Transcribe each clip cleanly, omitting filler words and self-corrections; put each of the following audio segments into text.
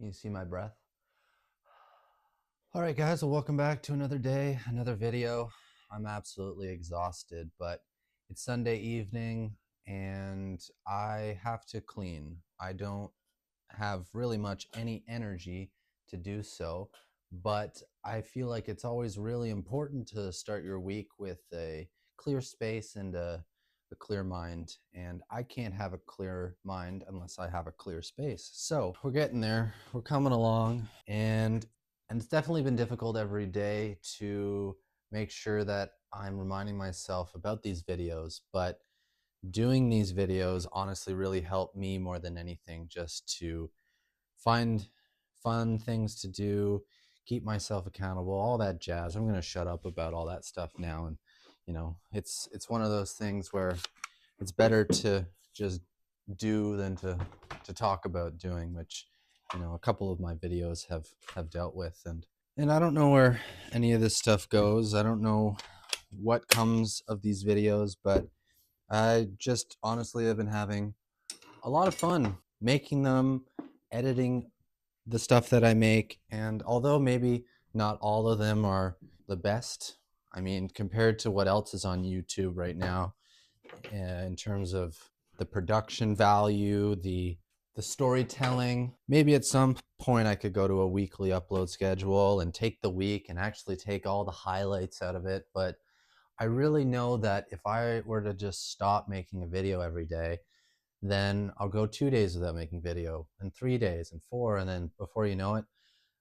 Can you see my breath? All right, guys, well, welcome back to another day, another video. I'm absolutely exhausted, but it's Sunday evening and I have to clean. I don't have really much any energy to do so, but I feel like it's always really important to start your week with a clear space and a clear mind. And I can't have a clear mind unless I have a clear space. So we're getting there, we're coming along, and it's definitely been difficult every day to make sure that I'm reminding myself about these videos, but doing these videos honestly really helped me more than anything, just to find fun things to do, keep myself accountable, all that jazz. I'm going to shut up about all that stuff now. And it's one of those things where it's better to just do than to talk about doing, which a couple of my videos have dealt with. And I don't know where any of this stuff goes. I don't know what comes of these videos, but I just honestly have been having a lot of fun making them, editing the stuff that I make. And although maybe not all of them are the best, I mean, compared to what else is on YouTube right now, in terms of the production value, the storytelling, maybe at some point I could go to a weekly upload schedule and take the week and actually take all the highlights out of it. But I really know that if I were to just stop making a video every day, then I'll go 2 days without making video, and 3 days, and 4, and then before you know it,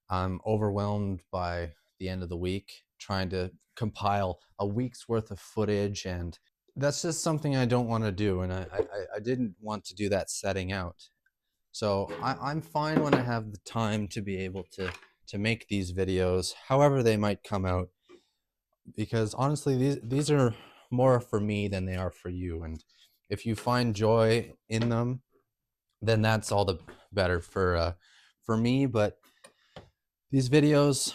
I'm overwhelmed by the end of the week trying to compile a week's worth of footage. And that's just something I don't want to do, and I didn't want to do that setting out. So I'm fine when I have the time to be able to make these videos, however they might come out, because honestly, these are more for me than they are for you. And if you find joy in them, then that's all the better for me. But these videos,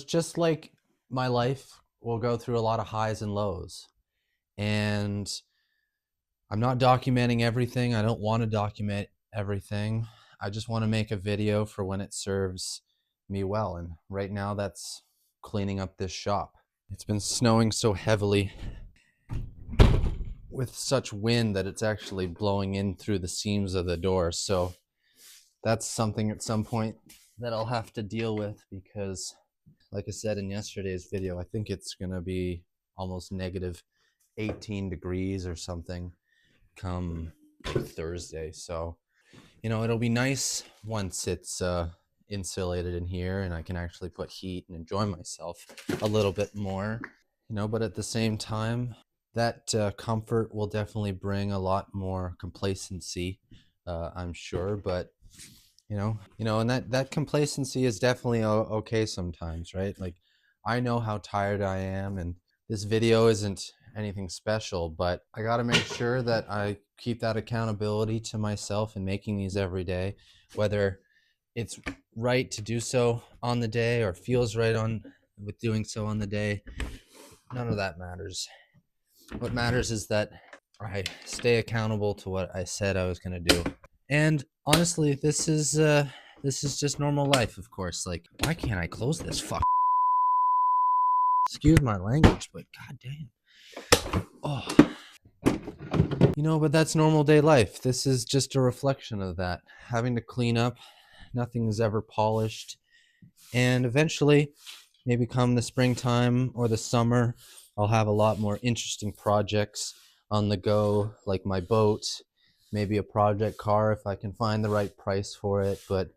just like my life, will go through a lot of highs and lows. And I'm not documenting everything. I don't want to document everything. I just want to make a video for when it serves me well. And right now that's cleaning up this shop. It's been snowing so heavily with such wind that it's actually blowing in through the seams of the door. So that's something at some point that I'll have to deal with, because like I said in yesterday's video, I think it's going to be almost negative 18 degrees or something come Thursday. So, it'll be nice once it's insulated in here and I can actually put heat and enjoy myself a little bit more, but at the same time, that comfort will definitely bring a lot more complacency, I'm sure. But and that complacency is definitely okay sometimes, right? Like, I know how tired I am, and this video isn't anything special, but I got to make sure that I keep that accountability to myself in making these every day, whether it's right to do so on the day or feels right on with doing so on the day. None of that matters. What matters is that I stay accountable to what I said I was going to do. And honestly, this is just normal life, of course. Like, why can't I close this fuck? Excuse my language, but goddamn. Oh. But that's normal day life. This is just a reflection of that. Having to clean up, nothing is ever polished. And eventually, maybe come the springtime or the summer, I'll have a lot more interesting projects on the go, like my boat, maybe a project car if I can find the right price for it. But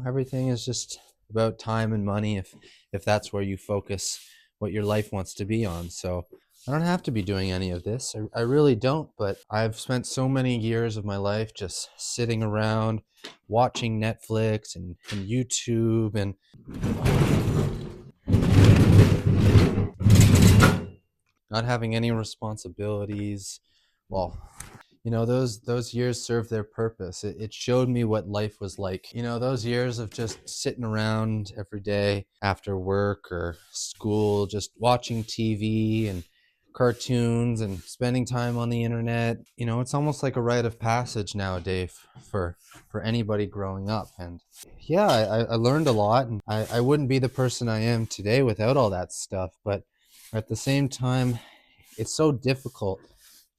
everything is just about time and money, if that's where you focus what your life wants to be on. So I don't have to be doing any of this. I really don't, but I've spent so many years of my life just sitting around watching Netflix and YouTube and not having any responsibilities. Well, those years served their purpose. It showed me what life was like. Those years of just sitting around every day after work or school, just watching TV and cartoons and spending time on the internet. You know, it's almost like a rite of passage nowadays for anybody growing up. And yeah, I learned a lot, and I wouldn't be the person I am today without all that stuff. But at the same time, it's so difficult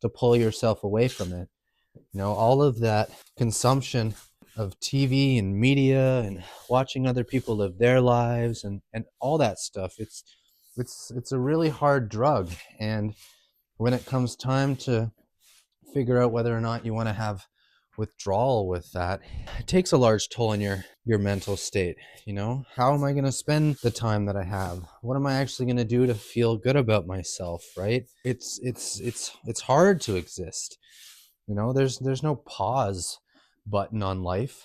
to pull yourself away from it. You know, all of that consumption of TV and media and watching other people live their lives and all that stuff. It's a really hard drug. And when it comes time to figure out whether or not you want to have withdrawal with that, it takes a large toll on your mental state. You know, how am I going to spend the time that I have? What am I actually going to do to feel good about myself, right? It's hard to exist. You know, there's no pause button on life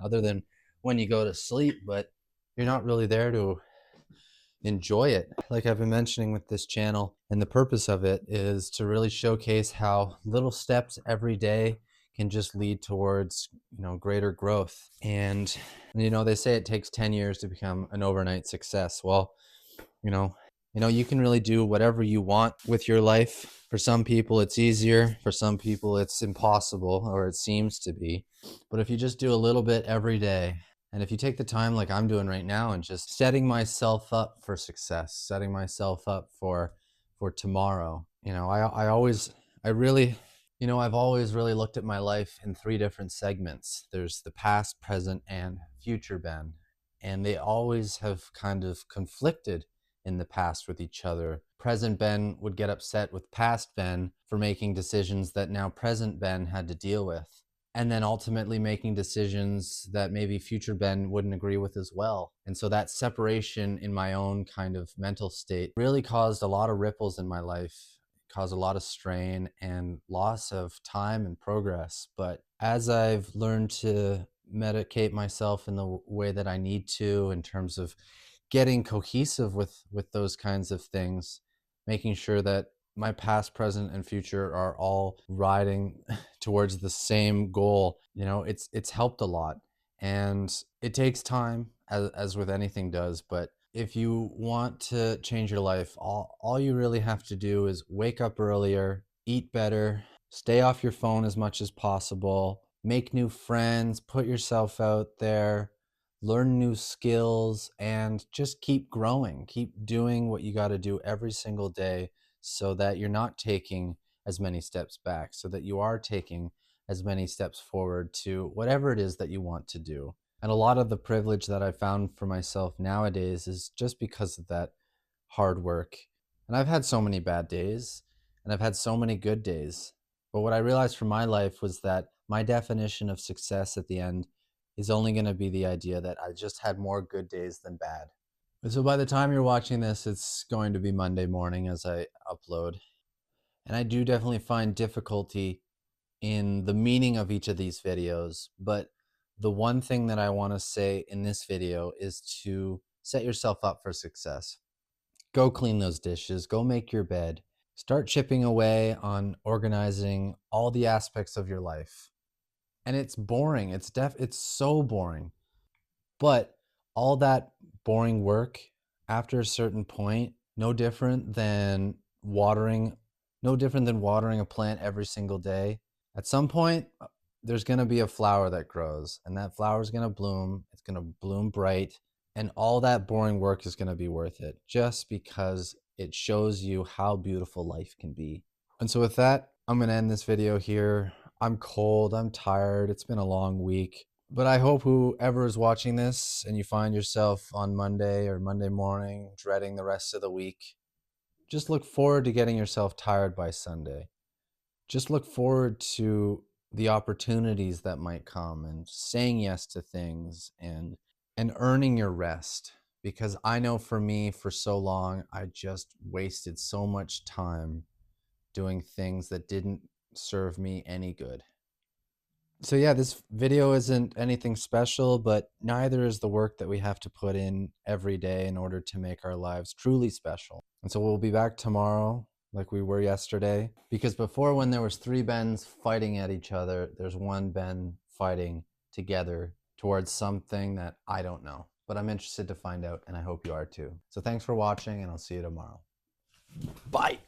other than when you go to sleep, but you're not really there to enjoy it. Like I've been mentioning with this channel, and the purpose of it is to really showcase how little steps every day can just lead towards, you know, greater growth. And you know, they say it takes 10 years to become an overnight success. Well, you know, you can really do whatever you want with your life. For some people it's easier, for some people it's impossible, or it seems to be. But if you just do a little bit every day, and if you take the time like I'm doing right now and just setting myself up for success, setting myself up for tomorrow, you know, I've always really looked at my life in 3 different segments. There's the past, present, and future Ben. And they always have kind of conflicted in the past with each other. Present Ben would get upset with past Ben for making decisions that now present Ben had to deal with, and then ultimately making decisions that maybe future Ben wouldn't agree with as well. And so that separation in my own kind of mental state really caused a lot of ripples in my life, caused a lot of strain and loss of time and progress. But as I've learned to medicate myself in the way that I need to, in terms of getting cohesive with those kinds of things, making sure that my past, present, and future are all riding towards the same goal, you know, it's helped a lot. And it takes time, as with anything does. But if you want to change your life, all you really have to do is wake up earlier, eat better, stay off your phone as much as possible, make new friends, put yourself out there, learn new skills, and just keep growing. Keep doing what you got to do every single day, so that you're not taking as many steps back, so that you are taking as many steps forward to whatever it is that you want to do. And a lot of the privilege that I found for myself nowadays is just because of that hard work. And I've had so many bad days, and I've had so many good days. But what I realized from my life was that my definition of success at the end is only going to be the idea that I just had more good days than bad. So by the time you're watching this, it's going to be Monday morning as I upload. And I do definitely find difficulty in the meaning of each of these videos. But the one thing that I want to say in this video is to set yourself up for success. Go clean those dishes, go make your bed, start chipping away on organizing all the aspects of your life. And it's boring. It's so boring. But all that boring work, after a certain point, no different than watering a plant every single day. At some point, there's going to be a flower that grows, and that flower is going to bloom. It's going to bloom bright, and all that boring work is going to be worth it, just because it shows you how beautiful life can be. And so with that, I'm going to end this video here. I'm cold, I'm tired, it's been a long week. But I hope whoever is watching this and you find yourself on Monday or Monday morning dreading the rest of the week, just look forward to getting yourself tired by Sunday. Just look forward to the opportunities that might come, and saying yes to things, and earning your rest. Because I know for me, for so long, I just wasted so much time doing things that didn't serve me any good. So yeah, this video isn't anything special, but neither is the work that we have to put in every day in order to make our lives truly special. And so we'll be back tomorrow like we were yesterday, because before, when there was 3 Bens fighting at each other, there's 1 Ben fighting together towards something that I don't know, but I'm interested to find out, and I hope you are too. So thanks for watching, and I'll see you tomorrow. Bye.